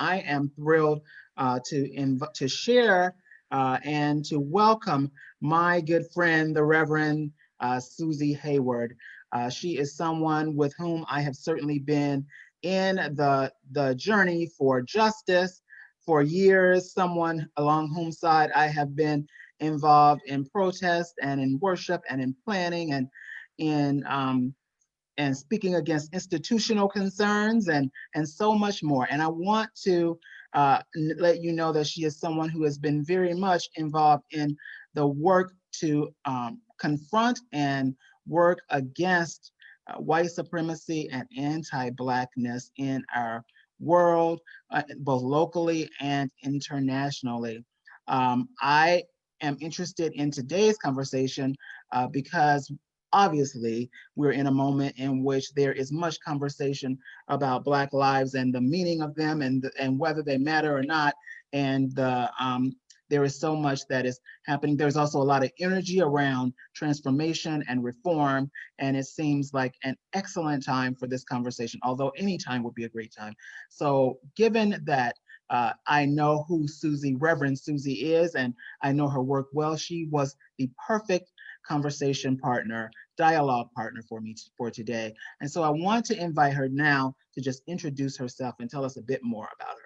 I am thrilled to share and to welcome my good friend, the Reverend Susie Hayward. She is someone with whom I have certainly been in the journey for justice for years, someone along whom side I have been involved in protest and in worship and in planning and in and speaking against institutional concerns and so much more. And I want to let you know that she is someone who has been very much involved in the work to confront and work against white supremacy and anti-Blackness in our world, both locally and internationally. I am interested in today's conversation because obviously we're in a moment in which there is much conversation about Black lives and the meaning of them and whether they matter or not. And there is so much that is happening. There's also a lot of energy around transformation and reform, and it seems like an excellent time for this conversation, although any time would be a great time. So given that I know who Reverend Susie is, and I know her work well, she was the perfect conversation partner, dialogue partner for me for today. And so I want to invite her now to just introduce herself and tell us a bit more about her.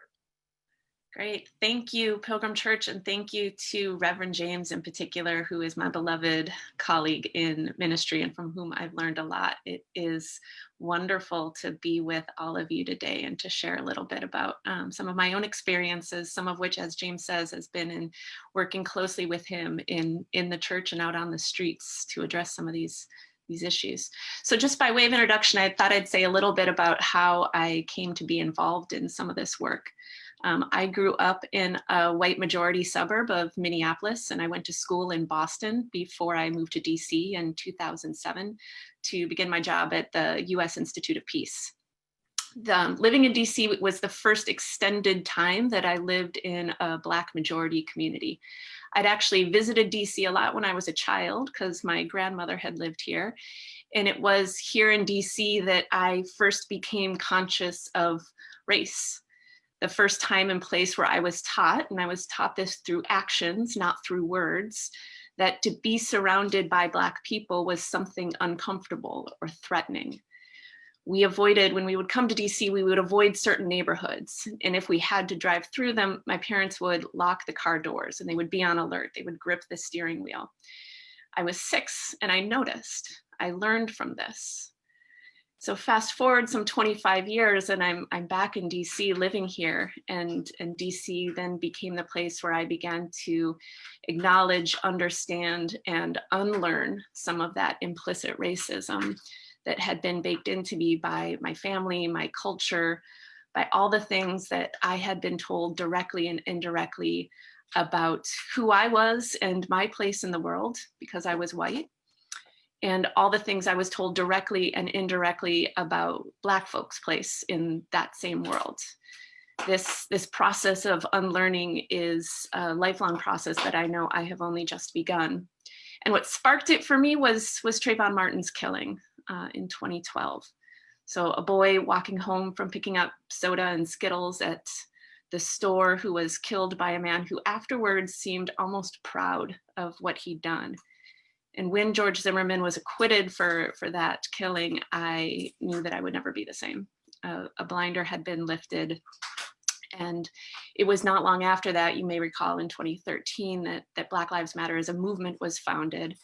Great. Thank you, Pilgrim Church, and thank you to Reverend James in particular, who is my beloved colleague in ministry and from whom I've learned a lot. It is wonderful to be with all of you today and to share a little bit about some of my own experiences, some of which, as James says, has been in working closely with him in the church and out on the streets to address some of these issues. So just by way of introduction, I thought I'd say a little bit about how I came to be involved in some of this work. I grew up in a white majority suburb of Minneapolis, and I went to school in Boston before I moved to DC in 2007 to begin my job at the US Institute of Peace. Living in DC was the first extended time that I lived in a Black majority community. I'd actually visited DC a lot when I was a child because my grandmother had lived here. And it was here in DC that I first became conscious of race. The first time and place where I was taught, and I was taught this through actions, not through words, that to be surrounded by Black people was something uncomfortable or threatening. We avoided, when we would come to DC, we would avoid certain neighborhoods. And if we had to drive through them, my parents would lock the car doors and they would be on alert. They would grip the steering wheel. I was 6 and I noticed. I learned from this. So fast forward some 25 years and I'm back in DC living here, and DC then became the place where I began to acknowledge, understand, and unlearn some of that implicit racism that had been baked into me by my family, my culture, by all the things that I had been told directly and indirectly about who I was and my place in the world because I was white. And all the things I was told directly and indirectly about Black folks' place in that same world. This process of unlearning is a lifelong process that I know I have only just begun. And what sparked it for me was Trayvon Martin's killing in 2012. So a boy walking home from picking up soda and Skittles at the store who was killed by a man who afterwards seemed almost proud of what he'd done. And when George Zimmerman was acquitted for that killing, I knew that I would never be the same. A blinder had been lifted. And it was not long after that, you may recall in 2013, that Black Lives Matter as a movement was founded.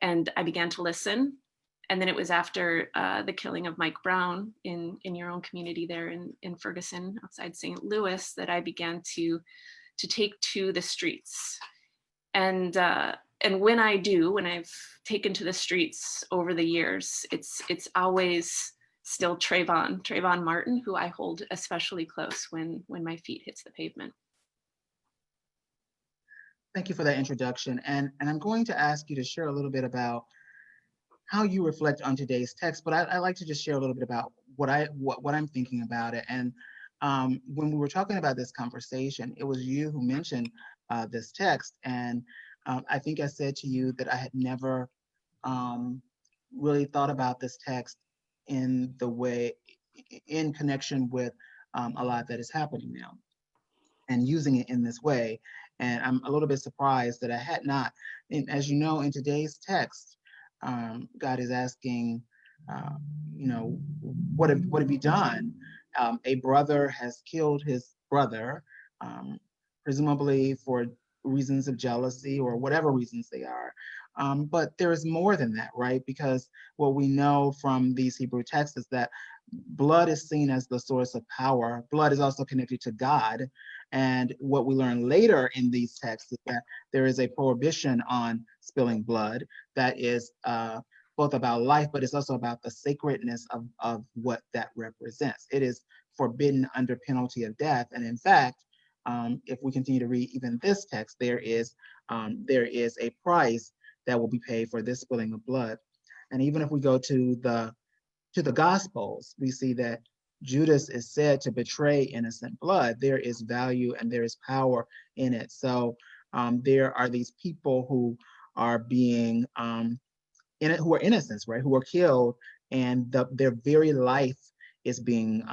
And I began to listen. And then it was after the killing of Mike Brown in your own community there in Ferguson, outside St. Louis, that I began to take to the streets. And when I've taken to the streets over the years, it's always still Trayvon Martin, who I hold especially close when my feet hits the pavement. Thank you for that introduction. And I'm going to ask you to share a little bit about how you reflect on today's text, but I'd like to just share a little bit about what I'm thinking about it. And when we were talking about this conversation, it was you who mentioned this text. And I think I said to you that I had never really thought about this text in connection with a lot that is happening now, and using it in this way. And I'm a little bit surprised that I had not. And as you know, in today's text, God is asking, uh, what have you done? A brother has killed his brother, um, presumably for reasons of jealousy or whatever reasons they are. But there is more than that, right? Because what we know from these Hebrew texts is that blood is seen as the source of power. Blood is also connected to God. And what we learn later in these texts is that there is a prohibition on spilling blood that is both about life, but it's also about the sacredness of what that represents. It is forbidden under penalty of death. And in fact, if we continue to read even this text, there is a price that will be paid for this spilling of blood. And even if we go to the Gospels, we see that Judas is said to betray innocent blood. There is value and there is power in it. So there are these people who are being who are innocents, right? Who are killed, and their very life is being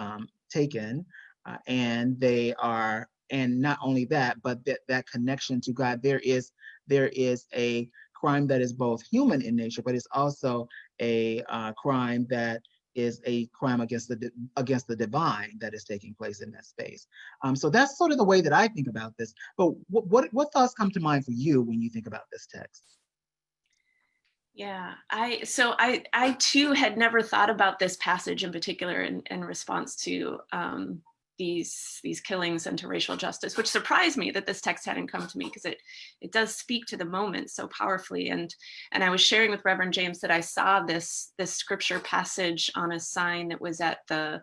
taken, and they are, and not only that, but that connection to God. There is a crime that is both human in nature, but it's also a crime that is a crime against the divine that is taking place in that space. So that's sort of the way that I think about this. But what thoughts come to mind for you when you think about this text? Yeah, I too had never thought about this passage in particular in response to these killings and to racial justice, which surprised me that this text hadn't come to me, because it does speak to the moment so powerfully. And I was sharing with Reverend James that I saw this scripture passage on a sign that was at the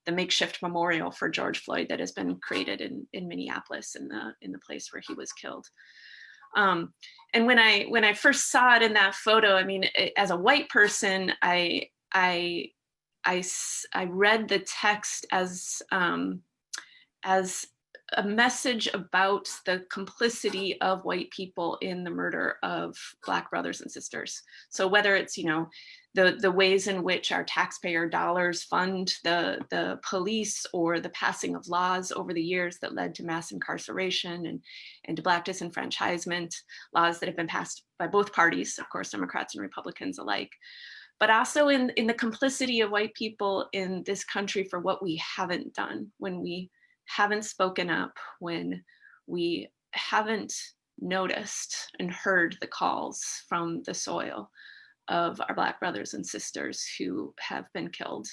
makeshift memorial for George Floyd that has been created in Minneapolis, in the place where he was killed. And when I first saw it in that photo, I mean, as a white person, I read the text as a message about the complicity of white people in the murder of Black brothers and sisters. So whether it's, the ways in which our taxpayer dollars fund the police, or the passing of laws over the years that led to mass incarceration and to Black disenfranchisement, laws that have been passed by both parties, of course, Democrats and Republicans alike, but also in the complicity of white people in this country for what we haven't done, when we haven't spoken up, when we haven't noticed and heard the calls from the soil of our Black brothers and sisters who have been killed.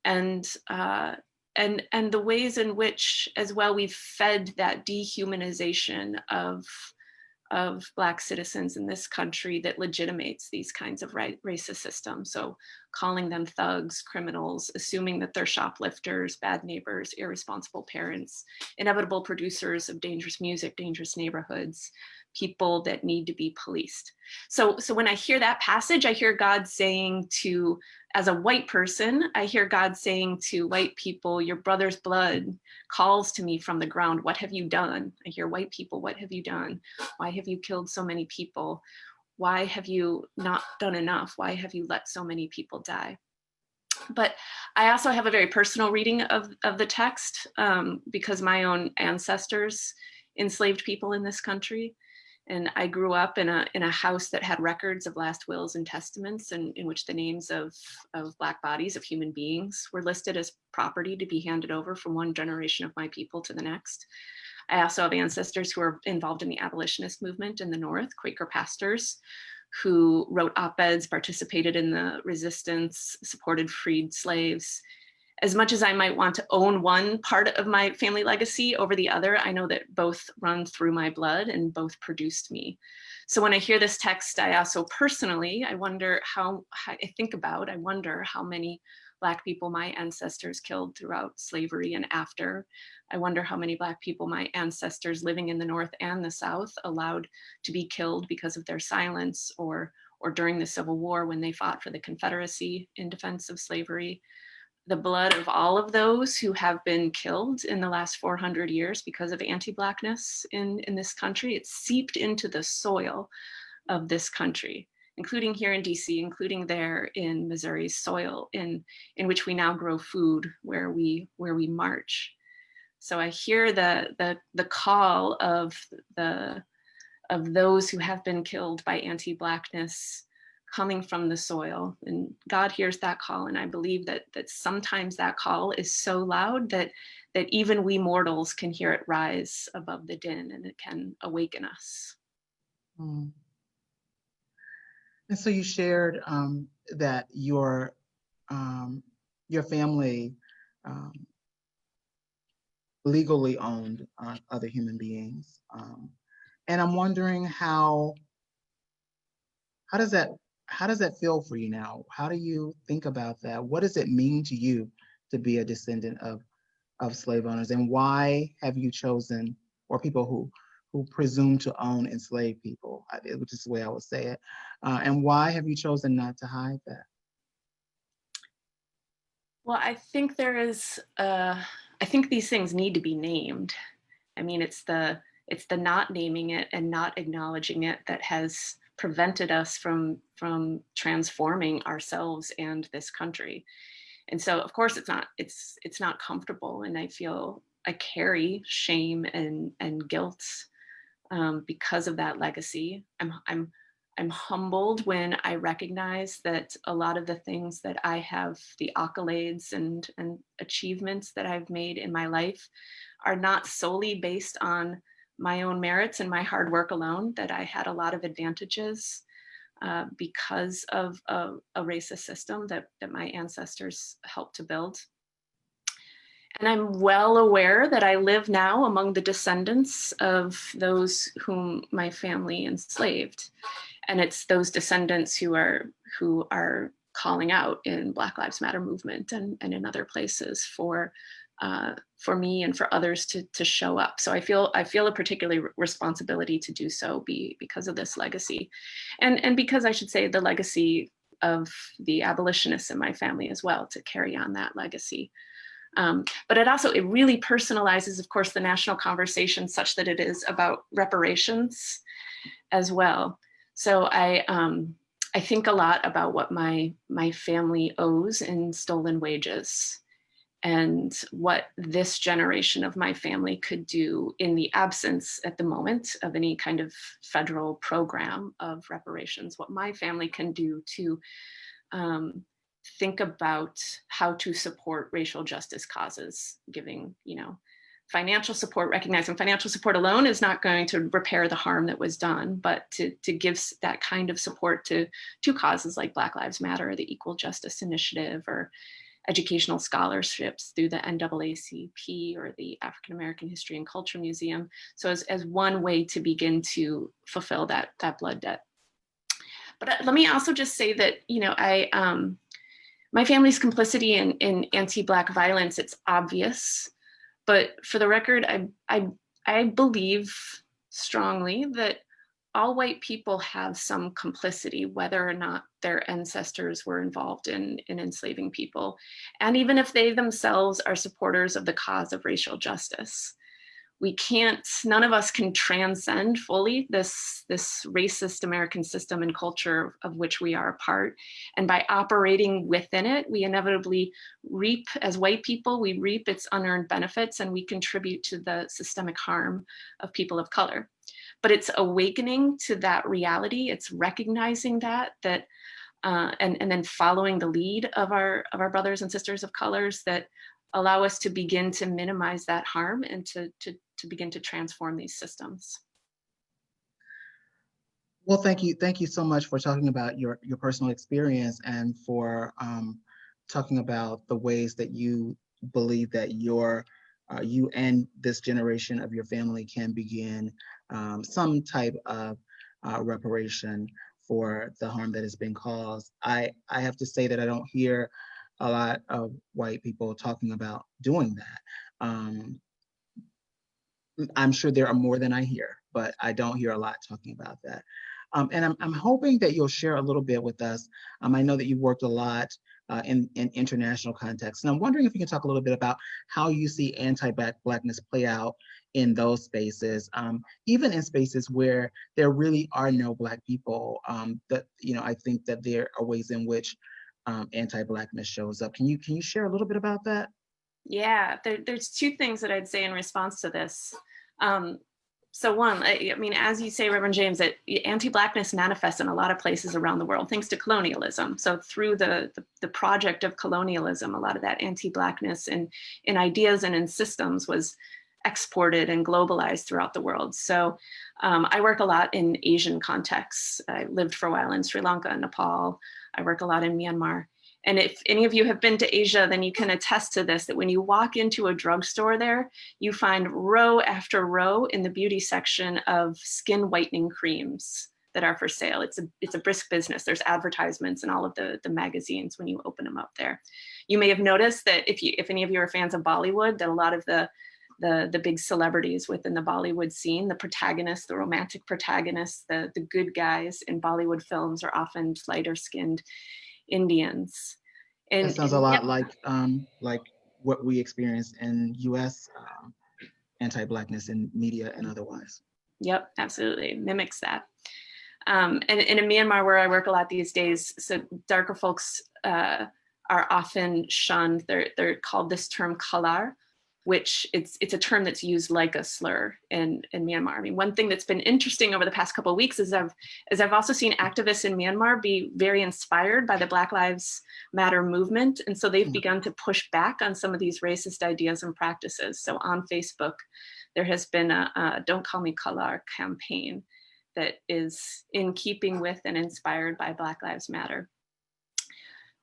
And the ways in which, as well, we've fed that dehumanization of Black citizens in this country that legitimates these kinds of racist systems. So calling them thugs, criminals, assuming that they're shoplifters, bad neighbors, irresponsible parents, inevitable producers of dangerous music, dangerous neighborhoods, people that need to be policed. So when I hear that passage, I hear God saying to, as a white person, I hear God saying to white people, your brother's blood calls to me from the ground. What have you done? I hear white people, what have you done? Why have you killed so many people? Why have you not done enough? Why have you let so many people die? But I also have a very personal reading of the text, because my own ancestors enslaved people in this country. And I grew up in a house that had records of last wills and testaments, and in which the names of Black bodies, of human beings, were listed as property to be handed over from one generation of my people to the next. I also have ancestors who are involved in the abolitionist movement in the North, Quaker pastors who wrote op-eds, participated in the resistance, supported freed slaves. As much as I might want to own one part of my family legacy over the other, I know that both run through my blood and both produced me. So when I hear this text, I also personally, I wonder I wonder how many Black people my ancestors killed throughout slavery and after. I wonder how many Black people my ancestors living in the North and the South allowed to be killed because of their silence, or during the Civil War when they fought for the Confederacy in defense of slavery. The blood of all of those who have been killed in the last 400 years because of anti-Blackness in this country, it's seeped into the soil of this country. including here in DC, including there in Missouri's soil, in which we now grow food, where we march. So I hear the call of those who have been killed by anti-Blackness coming from the soil, and God hears that call. And I believe that sometimes that call is so loud that even we mortals can hear it rise above the din, and it can awaken us. Mm. And so you shared that your family legally owned other human beings, and I'm wondering how does that feel for you now? How do you think about that? What does it mean to you to be a descendant of slave owners, and why have you chosen, or people who presume to own enslaved people, which is the way I would say it, and why have you chosen not to hide that? Well, I think I think these things need to be named. I mean, it's the not naming it and not acknowledging it that has prevented us from transforming ourselves and this country. And so, of course, it's not comfortable, and I carry shame and guilt because of that legacy. I'm humbled when I recognize that a lot of the things that I have, the accolades and achievements that I've made in my life, are not solely based on my own merits and my hard work alone, that I had a lot of advantages because of a racist system that my ancestors helped to build. And I'm well aware that I live now among the descendants of those whom my family enslaved. And it's those descendants who are calling out in Black Lives Matter movement and in other places for me and for others to show up. So I feel a particular responsibility to do so because of this legacy, and because, I should say, the legacy of the abolitionists in my family as well, to carry on that legacy. But it really personalizes, of course, the national conversation such that it is about reparations as well. So I think a lot about what my family owes in stolen wages, and what this generation of my family could do in the absence at the moment of any kind of federal program of reparations, what my family can do to think about how to support racial justice causes, giving, financial support, recognizing financial support alone is not going to repair the harm that was done, but to give that kind of support to causes like Black Lives Matter, or the Equal Justice Initiative, or educational scholarships through the NAACP or the African American History and Culture Museum. So as one way to begin to fulfill that blood debt. But let me also just say that, my family's complicity in anti-Black violence, it's obvious. But for the record, I believe strongly that all white people have some complicity, whether or not their ancestors were involved in enslaving people. And even if they themselves are supporters of the cause of racial justice. None of us can transcend fully this racist American system and culture of which we are a part. And by operating within it, we inevitably reap, as white people, we reap its unearned benefits, and we contribute to the systemic harm of people of color. But it's awakening to that reality. It's recognizing that and then following the lead of our brothers and sisters of colors that allow us to begin to minimize that harm and to begin to transform these systems. Well, thank you so much for talking about your personal experience, and for talking about the ways that you believe that you and this generation of your family can begin some type of reparation for the harm that has been caused. I have to say that I don't hear a lot of white people talking about doing that. I'm sure there are more than I hear, but I don't hear a lot talking about that. And I'm hoping that you'll share a little bit with us. I know that you've worked a lot in international context. And I'm wondering if you can talk a little bit about how you see anti-Blackness play out in those spaces, even in spaces where there really are no Black people. That I think that there are ways in which anti-Blackness shows up. Can you share a little bit about that? Yeah, there's two things that I'd say in response to this. So one, I mean, as you say, Reverend James, that anti-Blackness manifests in a lot of places around the world, thanks to colonialism. So through the project of colonialism, a lot of that anti-Blackness in ideas and in systems was exported and globalized throughout the world. So I work a lot in Asian contexts. I lived for a while in Sri Lanka and Nepal. I work a lot in Myanmar. And if any of you have been to Asia, then you can attest to this, that when you walk into a drugstore there, you find row after row in the beauty section of skin whitening creams that are for sale. It's a brisk business. There's advertisements in all of the magazines when you open them up there. You may have noticed that if any of you are fans of Bollywood, that a lot of the big celebrities within the Bollywood scene, the protagonists, the romantic protagonists, the good guys in Bollywood films are often lighter skinned Indians. That sounds a lot like what we experience in U.S. Anti-Blackness in media and otherwise. Yep, absolutely mimics that. And in Myanmar, where I work a lot these days, so darker folks are often shunned. They're called this term kalar, which it's a term that's used like a slur in Myanmar. I mean, one thing that's been interesting over the past couple of weeks is I've also seen activists in Myanmar be very inspired by the Black Lives Matter movement. And so they've begun to push back on some of these racist ideas and practices. So on Facebook, there has been a Don't Call Me Kalar campaign that is in keeping with and inspired by Black Lives Matter.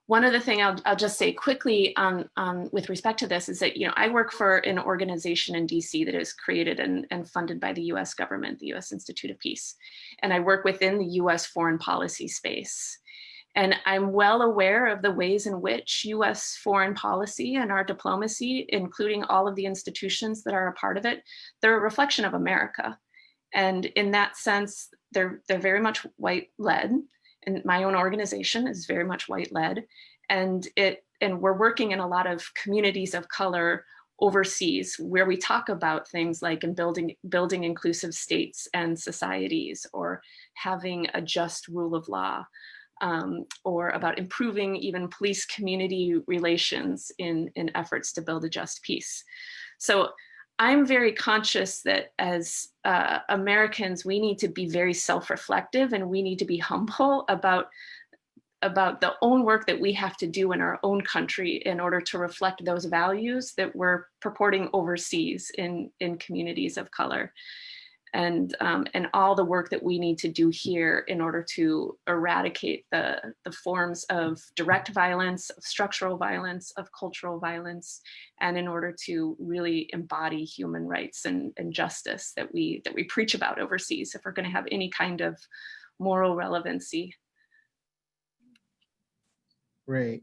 One other thing I'll just say quickly on with respect to this is that, I work for an organization in DC that is created and funded by the US government, the US Institute of Peace. And I work within the US foreign policy space. And I'm well aware of the ways in which US foreign policy and our diplomacy, including all of the institutions that are a part of it, they're a reflection of America. And in that sense, they're very much white-led. And my own organization is very much white-led, and we're working in a lot of communities of color overseas, where we talk about things like in building inclusive states and societies, or having a just rule of law, or about improving even police-community relations in efforts to build a just peace. So I'm very conscious that as Americans, we need to be very self-reflective, and we need to be humble about the own work that we have to do in our own country in order to reflect those values that we're purporting overseas in communities of color. And all the work that we need to do here in order to eradicate the forms of direct violence, of structural violence, of cultural violence, and in order to really embody human rights and justice that we preach about overseas, if we're going to have any kind of moral relevancy. Great.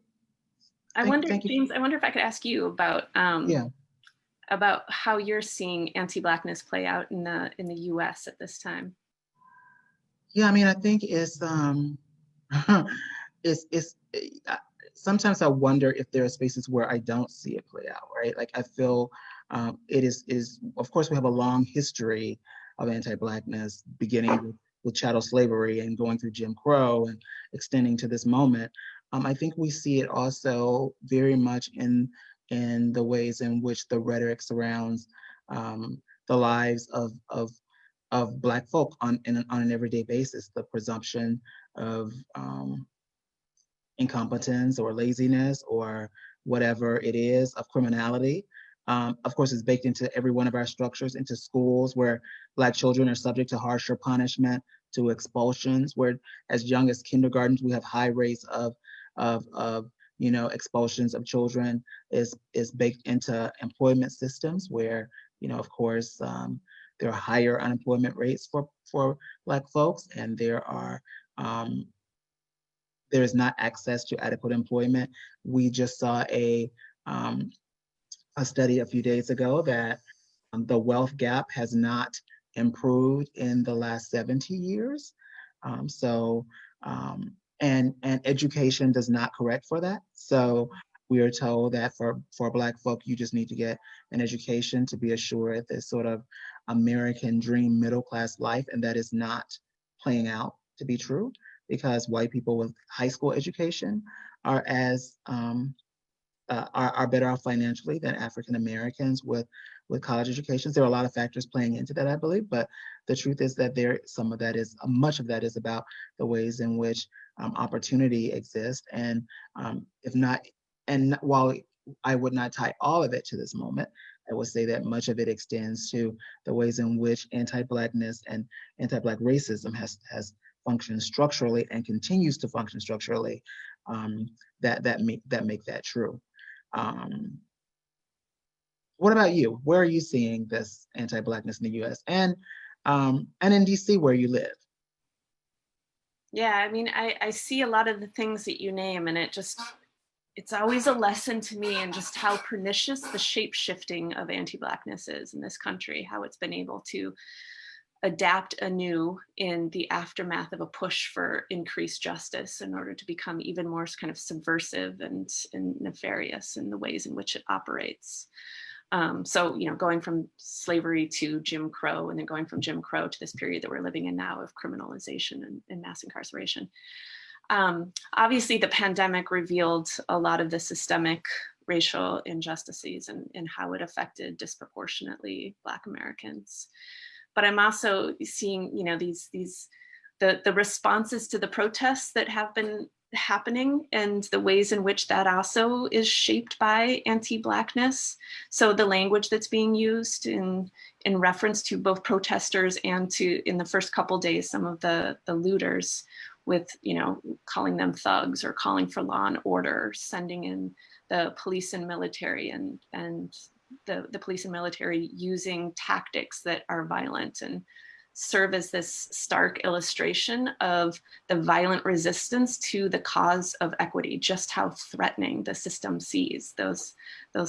I wonder, James, I wonder if I could ask you about about how you're seeing anti-Blackness play out in the U.S. at this time. Yeah, I mean, I think it's sometimes I wonder if there are spaces where I don't see it play out, right? Like I feel it is of course we have a long history of anti-Blackness, beginning with chattel slavery and going through Jim Crow and extending to this moment. I think we see it also very much in the ways in which the rhetoric surrounds the lives of Black folk on an everyday basis. The presumption of incompetence or laziness or whatever it is, of criminality. Of course, it's baked into every one of our structures, into schools where Black children are subject to harsher punishment, to expulsions, where as young as kindergartens, we have high rates of expulsions of children, is baked into employment systems where, of course, there are higher unemployment rates for Black folks, and there is not access to adequate employment. We just saw a study a few days ago that the wealth gap has not improved in the last 70 years. and education does not correct for that. So we are told that for Black folk, you just need to get an education to be assured this sort of American dream middle class life, and that is not playing out to be true, because white people with high school education are as are better off financially than African Americans with college educations. There are a lot of factors playing into that, I believe, but the truth is that some of that is much of that is about the ways in which opportunity exists, and if not, and while I would not tie all of it to this moment, I would say that much of it extends to the ways in which anti-Blackness and anti-Black racism has functioned structurally and continues to function structurally, that make that true. What about you? Where are you seeing this anti-Blackness in the U.S. and in DC where you live? Yeah, I mean, I see a lot of the things that you name, and it's always a lesson to me in just how pernicious the shape shifting of anti-Blackness is in this country, how it's been able to adapt anew in the aftermath of a push for increased justice in order to become even more kind of subversive and nefarious in the ways in which it operates. So, going from slavery to Jim Crow, and then going from Jim Crow to this period that we're living in now of criminalization and mass incarceration. Obviously, the pandemic revealed a lot of the systemic racial injustices and how it affected disproportionately Black Americans. But I'm also seeing, the responses to the protests that have been happening and the ways in which that also is shaped by anti-Blackness. So the language that's being used in reference to both protesters and to, in the first couple days, some of the looters, with, calling them thugs or calling for law and order, sending in the police and military, and the police and military using tactics that are violent and serve as this stark illustration of the violent resistance to the cause of equity, just how threatening the system sees those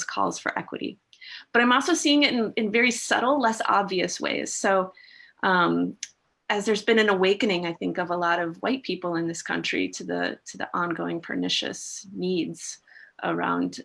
calls for equity. But I'm also seeing it in very subtle, less obvious ways. So as there's been an awakening, I think, of a lot of white people in this country to the ongoing pernicious needs around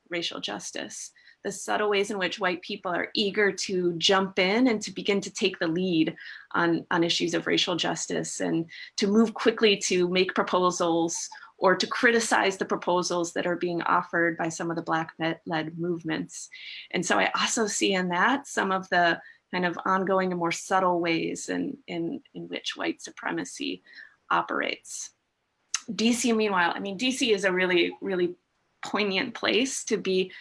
racial justice, the subtle ways in which white people are eager to jump in and to begin to take the lead on issues of racial justice, and to move quickly to make proposals or to criticize the proposals that are being offered by some of the Black-led movements. And so I also see in that some of the kind of ongoing and more subtle ways in which white supremacy operates. DC, meanwhile, I mean, DC is a really, really poignant place to be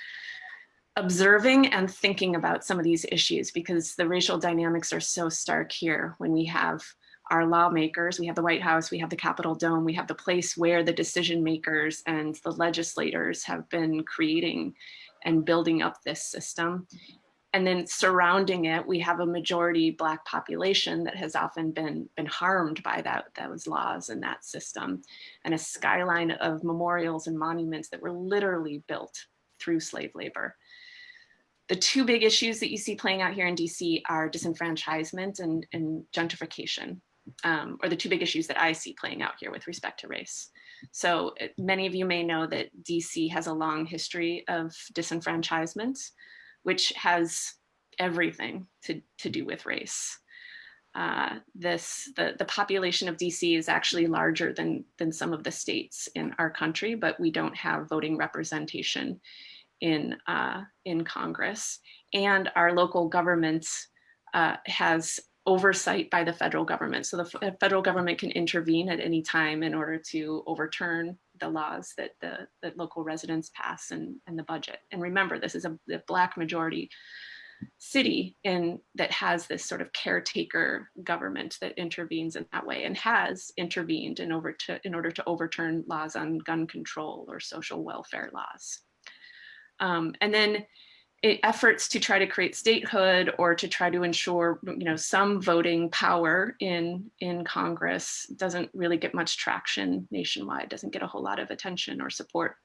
observing and thinking about some of these issues, because the racial dynamics are so stark here when we have our lawmakers, we have the White House, we have the Capitol Dome, we have the place where the decision makers and the legislators have been creating and building up this system. And then surrounding it, we have a majority Black population that has often been harmed by those laws and that system, and a skyline of memorials and monuments that were literally built through slave labor. The two big issues that you see playing out here in DC are disenfranchisement and gentrification, or the two big issues that I see playing out here with respect to race. So many of you may know that DC has a long history of disenfranchisement, which has everything to do with race. The population of DC is actually larger than some of the states in our country, but we don't have voting representation in Congress, and our local government has oversight by the federal government. So the federal government can intervene at any time in order to overturn the laws that the local residents pass and the budget. And remember, this is a Black majority city that has this sort of caretaker government that intervenes in that way, and has intervened in order to overturn laws on gun control or social welfare laws. And then efforts to try to create statehood or to try to ensure, some voting power in Congress doesn't really get much traction nationwide, doesn't get a whole lot of attention or support.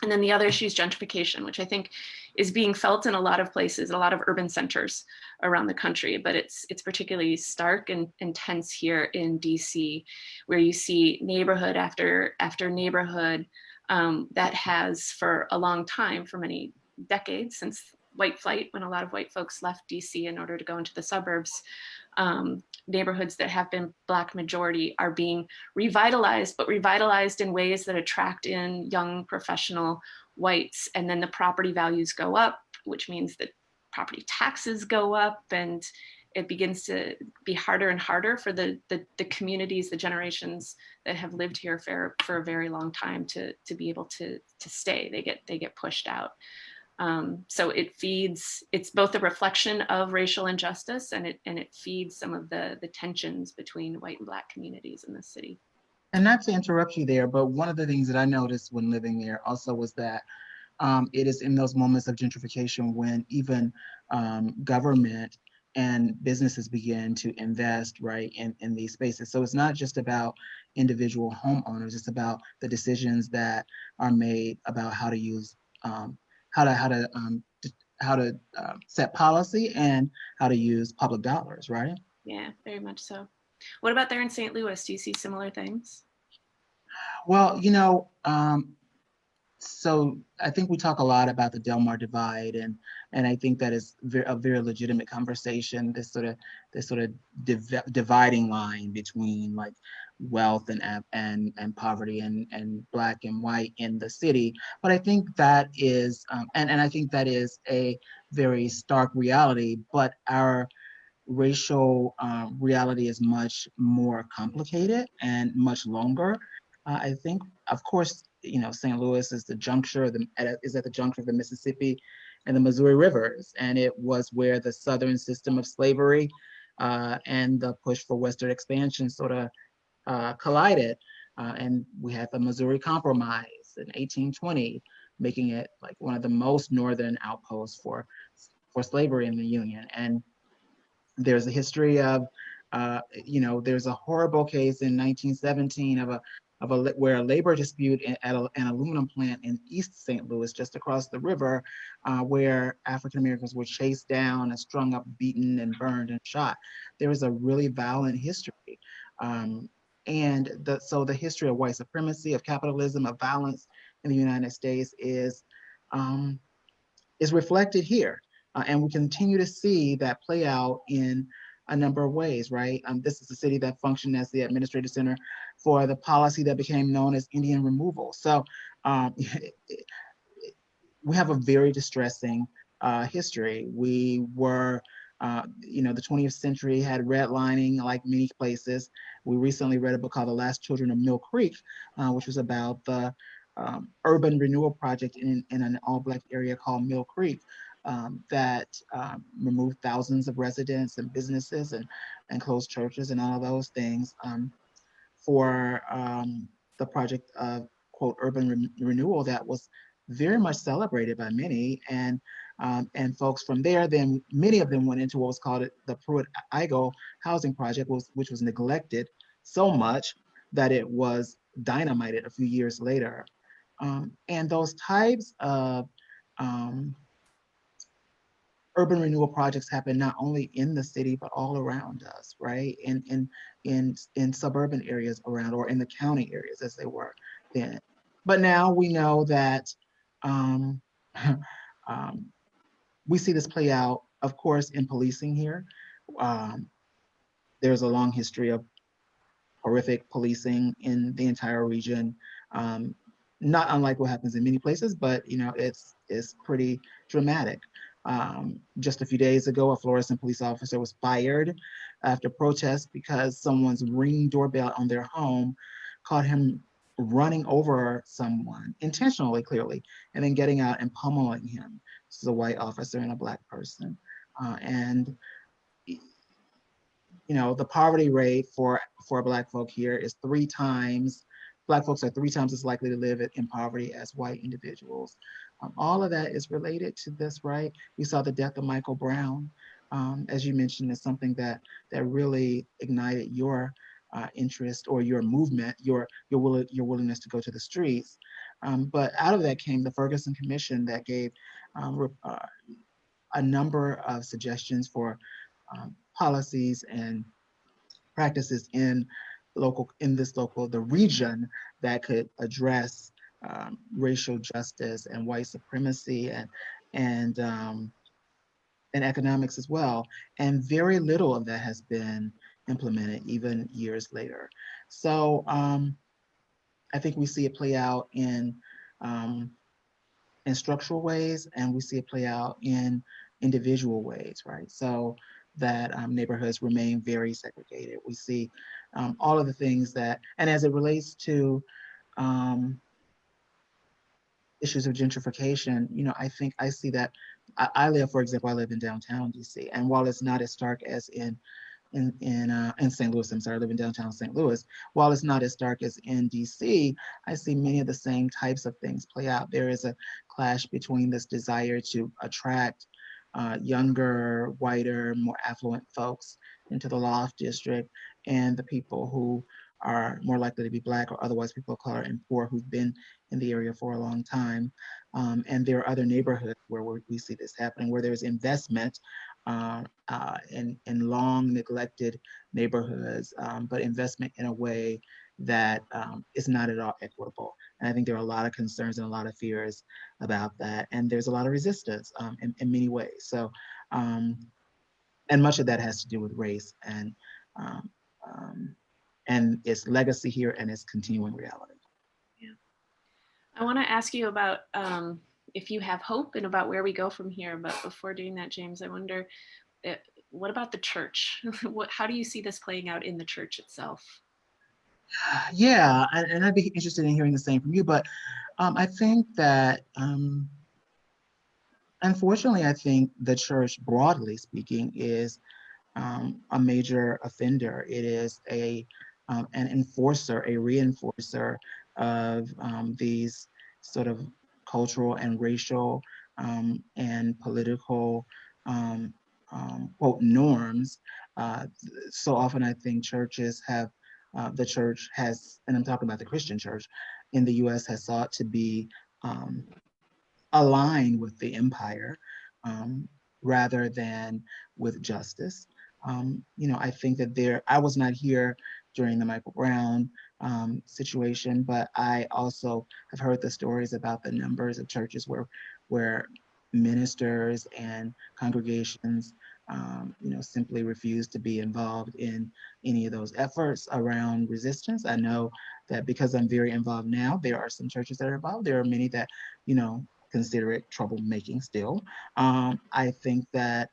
And then the other issue is gentrification, which I think is being felt in a lot of places, a lot of urban centers around the country, but it's particularly stark and intense here in DC, where you see neighborhood after neighborhood that has for a long time, for many decades, since white flight, when a lot of white folks left DC in order to go into the suburbs, neighborhoods that have been Black majority are being revitalized, but revitalized in ways that attract in young professional whites. And then the property values go up, which means that property taxes go up, and it begins to be harder and harder for the communities, the generations that have lived here for a very long time to be able to stay. They get pushed out. So it's both a reflection of racial injustice, and it feeds some of the tensions between white and Black communities in the city. And not to interrupt you there, but one of the things that I noticed when living there also was that it is in those moments of gentrification when even government and businesses begin to invest, right, in these spaces. So it's not just about individual homeowners, it's about the decisions that are made about how to use, how to, how to, how to set policy and how to use public dollars, right? Yeah, very much so. What about there in St. Louis? Do you see similar things? Well, so I think we talk a lot about the Delmar divide, and I think that is a very legitimate conversation. This sort of dividing line between like wealth and poverty and Black and white in the city. But I think that is and I think that is a very stark reality. But our racial reality is much more complicated and much longer. I think, of course, St. Louis is is at the juncture of the Mississippi and the Missouri rivers, and it was where the Southern system of slavery and the push for Western expansion sort of collided, and we had the Missouri Compromise in 1820, making it like one of the most northern outposts for slavery in the Union. And there's a history of, there's a horrible case in 1917 where a labor dispute at an aluminum plant in East St. Louis, just across the river, where African Americans were chased down and strung up, beaten and burned and shot. There is a really violent history. And so the history of white supremacy, of capitalism, of violence in the United States um, is reflected here. And we continue to see that play out in a number of ways, right? This is a city that functioned as the administrative center for the policy that became known as Indian removal. So we have a very distressing history. We were, the 20th century had redlining like many places. We recently read a book called The Last Children of Mill Creek, which was about the urban renewal project in an all-Black area called Mill Creek, that removed thousands of residents and businesses and closed churches and all of those things for the project of, quote, urban renewal that was very much celebrated by many. And folks from there, then many of them went into what was called the Pruitt-Igoe housing project, which was neglected so much that it was dynamited a few years later. And those types of urban renewal projects happen not only in the city but all around us, right? In suburban areas around, or in the county areas as they were then. But now we know that um, um, we see this play out, of course, in policing here. Um, there's a long history of horrific policing in the entire region. Not unlike what happens in many places, but it's pretty dramatic. Just a few days ago, a Florissant police officer was fired after protest because someone's Ring doorbell on their home caught him running over someone intentionally, clearly, and then getting out and pummeling him. This is a white officer and a Black person. And the poverty rate for Black folk here is 3 times. Black folks are 3 times as likely to live in poverty as white individuals. All of that is related to this, right? We saw the death of Michael Brown, as you mentioned, is something that really ignited your interest, or your movement, your willingness to go to the streets. But out of that came the Ferguson Commission that gave a number of suggestions for policies and practices the region that could address racial justice and white supremacy and um, and economics as well. And very little of that has been implemented even years later. So I think we see it play out um, in structural ways, and we see it play out in individual ways, right? So that neighborhoods remain very segregated. We see all of the things that, and as it relates to um, issues of gentrification, I think I see that. I live, for example, I live in downtown DC, and while it's not as stark as in St. Louis. I'm sorry, I live in downtown St. Louis. While it's not as dark as in DC, I see many of the same types of things play out. There is a clash between this desire to attract younger, whiter, more affluent folks into the loft district and the people who are more likely to be Black or otherwise people of color and poor who've been in the area for a long time. And there are other neighborhoods where we see this happening, where there's investment in long neglected neighborhoods, but investment in a way that is not at all equitable. And I think there are a lot of concerns and a lot of fears about that. And there's a lot of resistance in many ways. So, and much of that has to do with race um, um, and its legacy here and its continuing reality. Yeah. I want to ask you about if you have hope and about where we go from here. But before doing that, James, I wonder, what about the church? How do you see this playing out in the church itself? Yeah, and I'd be interested in hearing the same from you, but I think that unfortunately, I think the church, broadly speaking, is a major offender. It is an enforcer, a reinforcer of these sort of cultural and racial and political quote norms. So often, I think churches have the church has, and I'm talking about the Christian church in the U.S. has sought to be um, align with the empire um, rather than with justice. I think that I was not here during the Michael Brown situation, but I also have heard the stories about the numbers of churches where ministers and congregations, simply refuse to be involved in any of those efforts around resistance. I know that because I'm very involved now, there are some churches that are involved. There are many that, consider it troublemaking still. I think that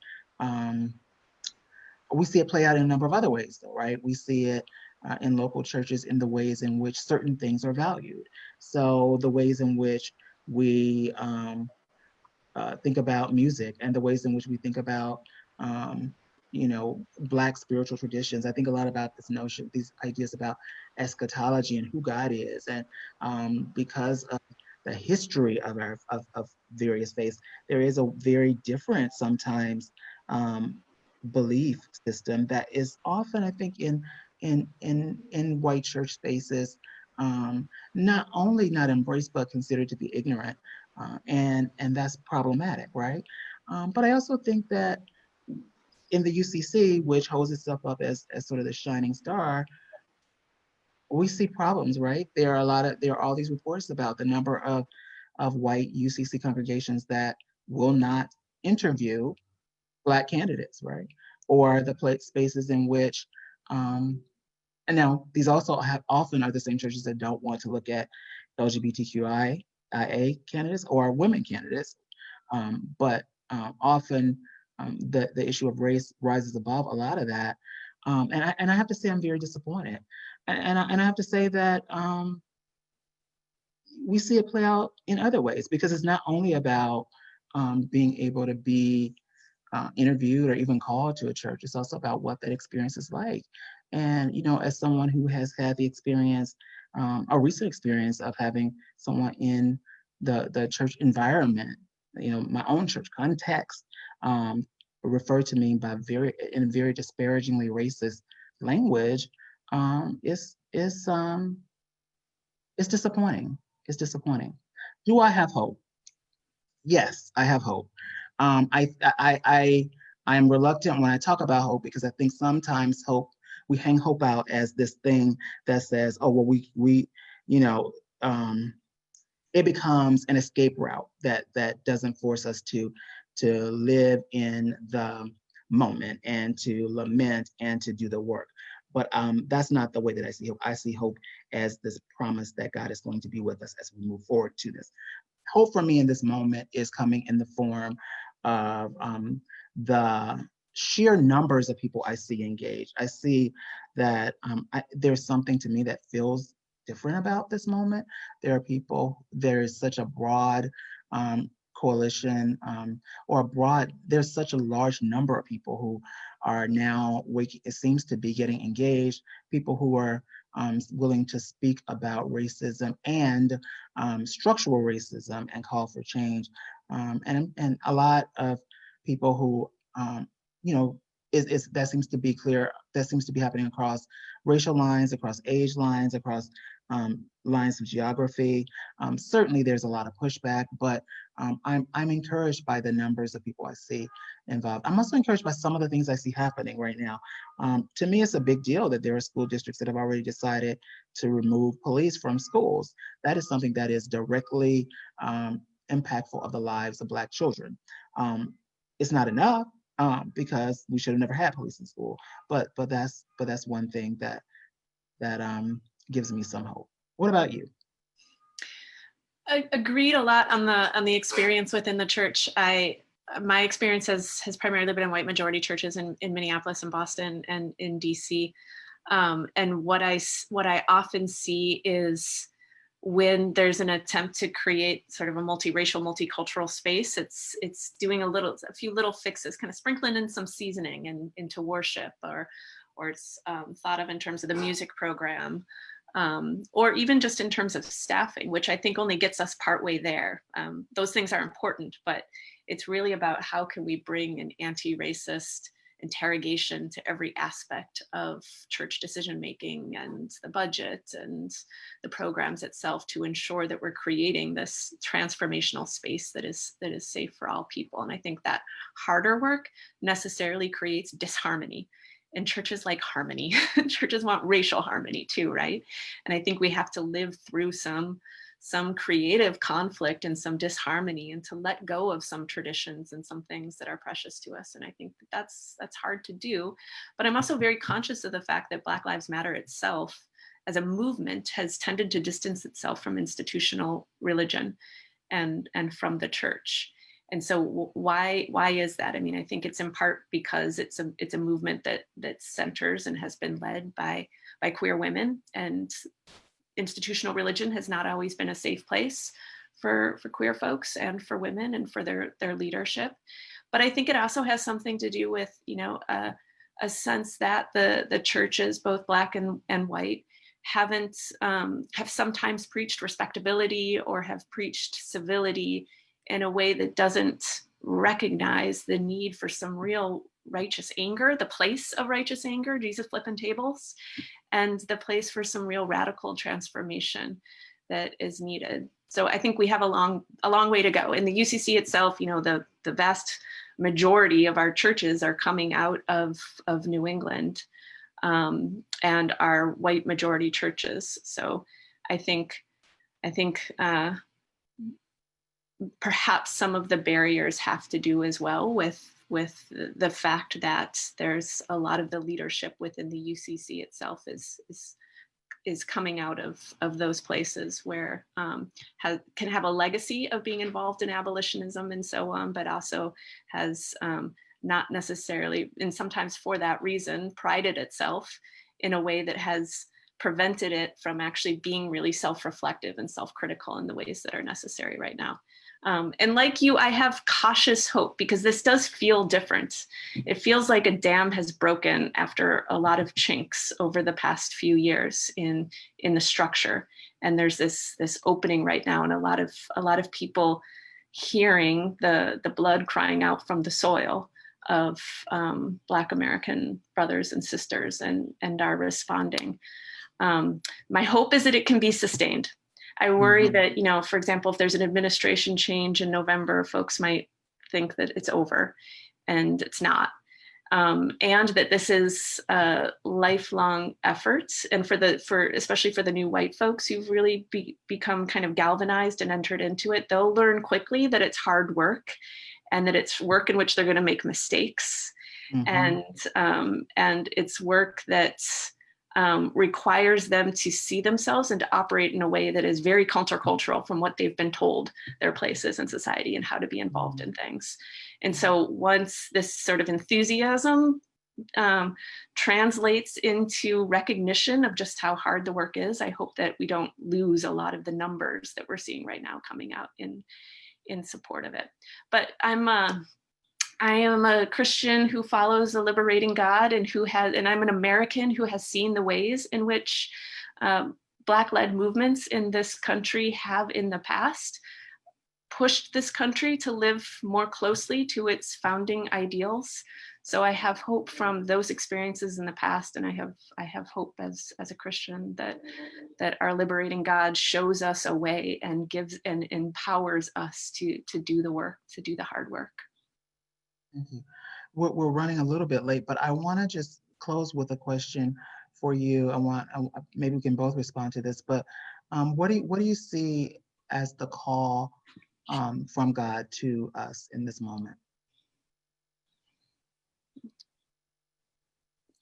we see it play out in a number of other ways, though, right? We see it in local churches in the ways in which certain things are valued. So the ways in which we think about music and the ways in which we think about, um, Black spiritual traditions. I think a lot about this notion, these ideas about eschatology and who God is. And because of the history of of various faiths, there is a very different sometimes belief system that is often, I think, in white church spaces, not only not embraced but considered to be ignorant, and that's problematic, right? But I also think that in the UCC, which holds itself up as sort of the shining star, we see problems, right? There are all these reports about the number of white UCC congregations that will not interview Black candidates, right? Or the spaces in which, and now these also often are the same churches that don't want to look at LGBTQIA candidates or women candidates, but often the issue of race rises above a lot of that. And I have to say I'm very disappointed. And I have to say that we see it play out in other ways because it's not only about being able to be interviewed or even called to a church. It's also about what that experience is like. And, as someone who has had the experience, a recent experience of having someone in the church environment, my own church context, refer to me in very disparagingly racist language, it's disappointing. It's disappointing. Do I have hope? Yes, I have hope. I am reluctant when I talk about hope because I think sometimes hope, we hang hope out as this thing that says, oh well, we you know um, it becomes an escape route that doesn't force us to live in the moment and to lament and to do the work. But that's not the way that I see hope. I see hope as this promise that God is going to be with us as we move forward to this. Hope for me in this moment is coming in the form of the sheer numbers of people I see engaged. I see that there's something to me that feels different about this moment. There are people, there is such a broad coalition or a broad, there's such a large number of people who are now, it seems to be getting engaged, people who are willing to speak about racism and structural racism and call for change. And a lot of people who, you know, that seems to be clear, that seems to be happening across racial lines, across age lines, across lines of geography. Certainly there's a lot of pushback, but I'm encouraged by the numbers of people I see involved. I'm also encouraged by some of the things I see happening right now. To me, it's a big deal that there are school districts that have already decided to remove police from schools. That is something that is directly impactful of the lives of Black children. It's not enough because we should have never had police in school, but that's one thing that gives me some hope. What about you? I agreed a lot on the experience within the church. My experience has primarily been in white majority churches in Minneapolis and Boston and in DC. And what I often see is when there's an attempt to create sort of a multiracial, multicultural space, it's doing a few little fixes, kind of sprinkling in some seasoning into worship, or it's thought of in terms of the music program, or even just in terms of staffing, which I think only gets us partway there. Those things are important, but it's really about how can we bring an anti-racist interrogation to every aspect of church decision making and the budget and the programs itself to ensure that we're creating this transformational space that is safe for all people. And I think that harder work necessarily creates disharmony. And churches like harmony. Churches want racial harmony too, right? And I think we have to live through some creative conflict and some disharmony, and to let go of some traditions and some things that are precious to us. And I think that's hard to do. But I'm also very conscious of the fact that Black Lives Matter itself as a movement has tended to distance itself from institutional religion and from the church. And so why is that? I mean, I think it's in part because it's a movement that centers and has been led by queer women, and institutional religion has not always been a safe place for queer folks and for women and for their leadership. But I think it also has something to do with, a sense that the churches, both Black and white, have sometimes preached respectability or have preached civility in a way that doesn't recognize the need for some real righteous anger, the place of righteous anger, Jesus flipping tables, and the place for some real radical transformation that is needed. So I think we have a long way to go. In the UCC itself, the vast majority of our churches are coming out of New England, and are white majority churches. So I think perhaps some of the barriers have to do as well with the fact that there's a lot of the leadership within the UCC itself is coming out of those places where can have a legacy of being involved in abolitionism and so on, but also has not necessarily, and sometimes for that reason, prided itself in a way that has prevented it from actually being really self-reflective and self-critical in the ways that are necessary right now. And like you, I have cautious hope because this does feel different. It feels like a dam has broken after a lot of chinks over the past few years in the structure. And there's this opening right now, and a lot of people hearing the blood crying out from the soil of Black American brothers and sisters, and are responding. My hope is that it can be sustained. I worry that, you know, for example, if there's an administration change in November, folks might think that it's over, and it's not. And that this is a lifelong effort, and especially for the new white folks who've really become kind of galvanized and entered into it, they'll learn quickly that it's hard work, and that it's work in which they're going to make mistakes, and it's work that requires them to see themselves and to operate in a way that is very countercultural from what they've been told their place is in society and how to be involved in things. And so once this sort of enthusiasm translates into recognition of just how hard the work is, I hope that we don't lose a lot of the numbers that we're seeing right now coming out in support of it. But I am a Christian who follows a liberating God, and I'm an American who has seen the ways in which Black-led movements in this country have in the past pushed this country to live more closely to its founding ideals. So I have hope from those experiences in the past, and I have hope as a Christian that our liberating God shows us a way and gives and empowers us to do the work, to do the hard work. Thank you. We're running a little bit late, but I want to just close with a question for you. Maybe we can both respond to this, but what do you see as the call from God to us in this moment?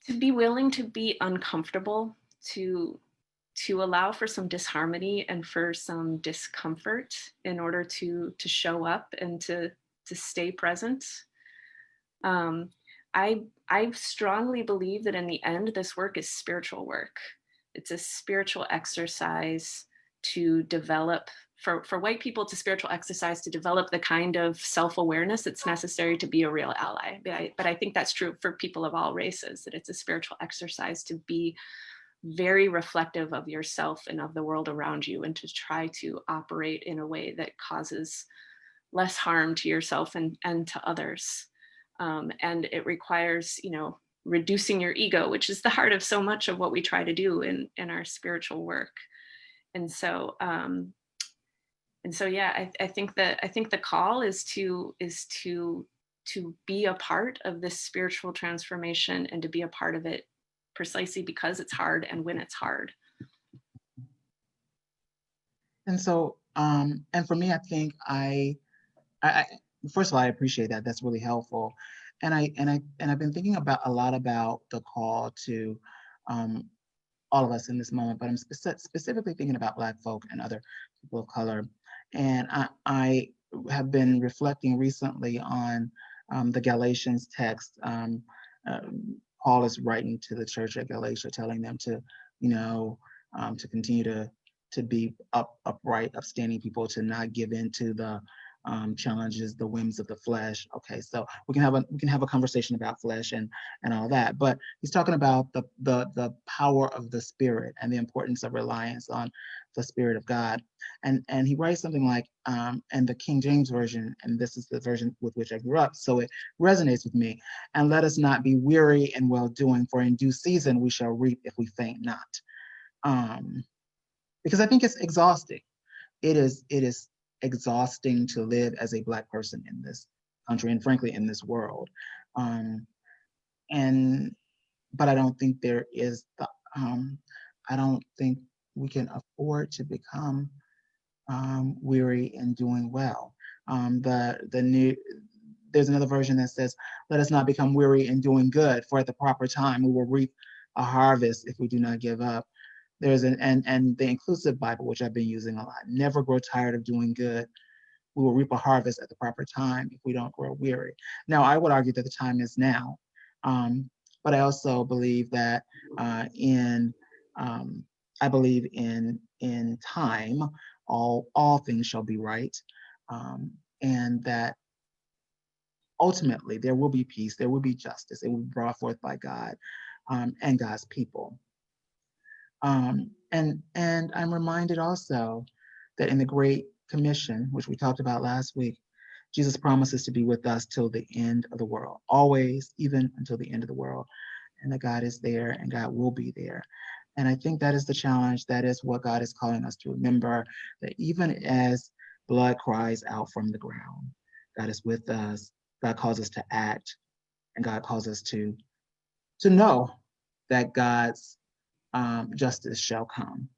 To be willing to be uncomfortable, to allow for some disharmony and for some discomfort in order to show up and to stay present. I strongly believe that in the end, this work is spiritual work. It's a spiritual exercise to develop, for white people, it's a spiritual exercise to develop the kind of self-awareness that's necessary to be a real ally. But I think that's true for people of all races, that it's a spiritual exercise to be very reflective of yourself and of the world around you, and to try to operate in a way that causes less harm to yourself and to others. And it requires, you know, reducing your ego, which is the heart of so much of what we try to do in our spiritual work. And so yeah, I think the call is to be a part of this spiritual transformation, and to be a part of it precisely because it's hard and when it's hard. And so, and for me, I think I first of all, I appreciate that. That's really helpful. And I've been thinking a lot about the call to all of us in this moment, but I'm specifically thinking about Black folk and other people of color. And I have been reflecting recently on the Galatians text. Paul is writing to the church at Galatia, telling them to, you know, to continue to be upright, upstanding people, to not give in to the challenges, the whims of the flesh. Okay, so we can have a conversation about flesh and all that, but he's talking about the power of the Spirit and the importance of reliance on the Spirit of God. And he writes something like, and the King James Version, and this is the version with which I grew up, so it resonates with me. And let us not be weary in well-doing, for in due season we shall reap if we faint not. Because I think it's exhausting. It is exhausting to live as a Black person in this country, and frankly in this world. But I don't think there is I don't think we can afford to become weary in doing well. There's another version that says, let us not become weary in doing good, for at the proper time we will reap a harvest if we do not give up. There's and the inclusive Bible, which I've been using a lot. Never grow tired of doing good. We will reap a harvest at the proper time if we don't grow weary. Now, I would argue that the time is now, but I also believe that I believe in time, all things shall be right, and that ultimately there will be peace, there will be justice. It will be brought forth by God and God's people. And I'm reminded also that in the Great Commission, which we talked about last week, Jesus promises to be with us till the end of the world, always, even until the end of the world, and that God is there and God will be there. And I think that is the challenge. That is what God is calling us to remember, that even as blood cries out from the ground, God is with us. God calls us to act, and God calls us to know that God's justice shall come.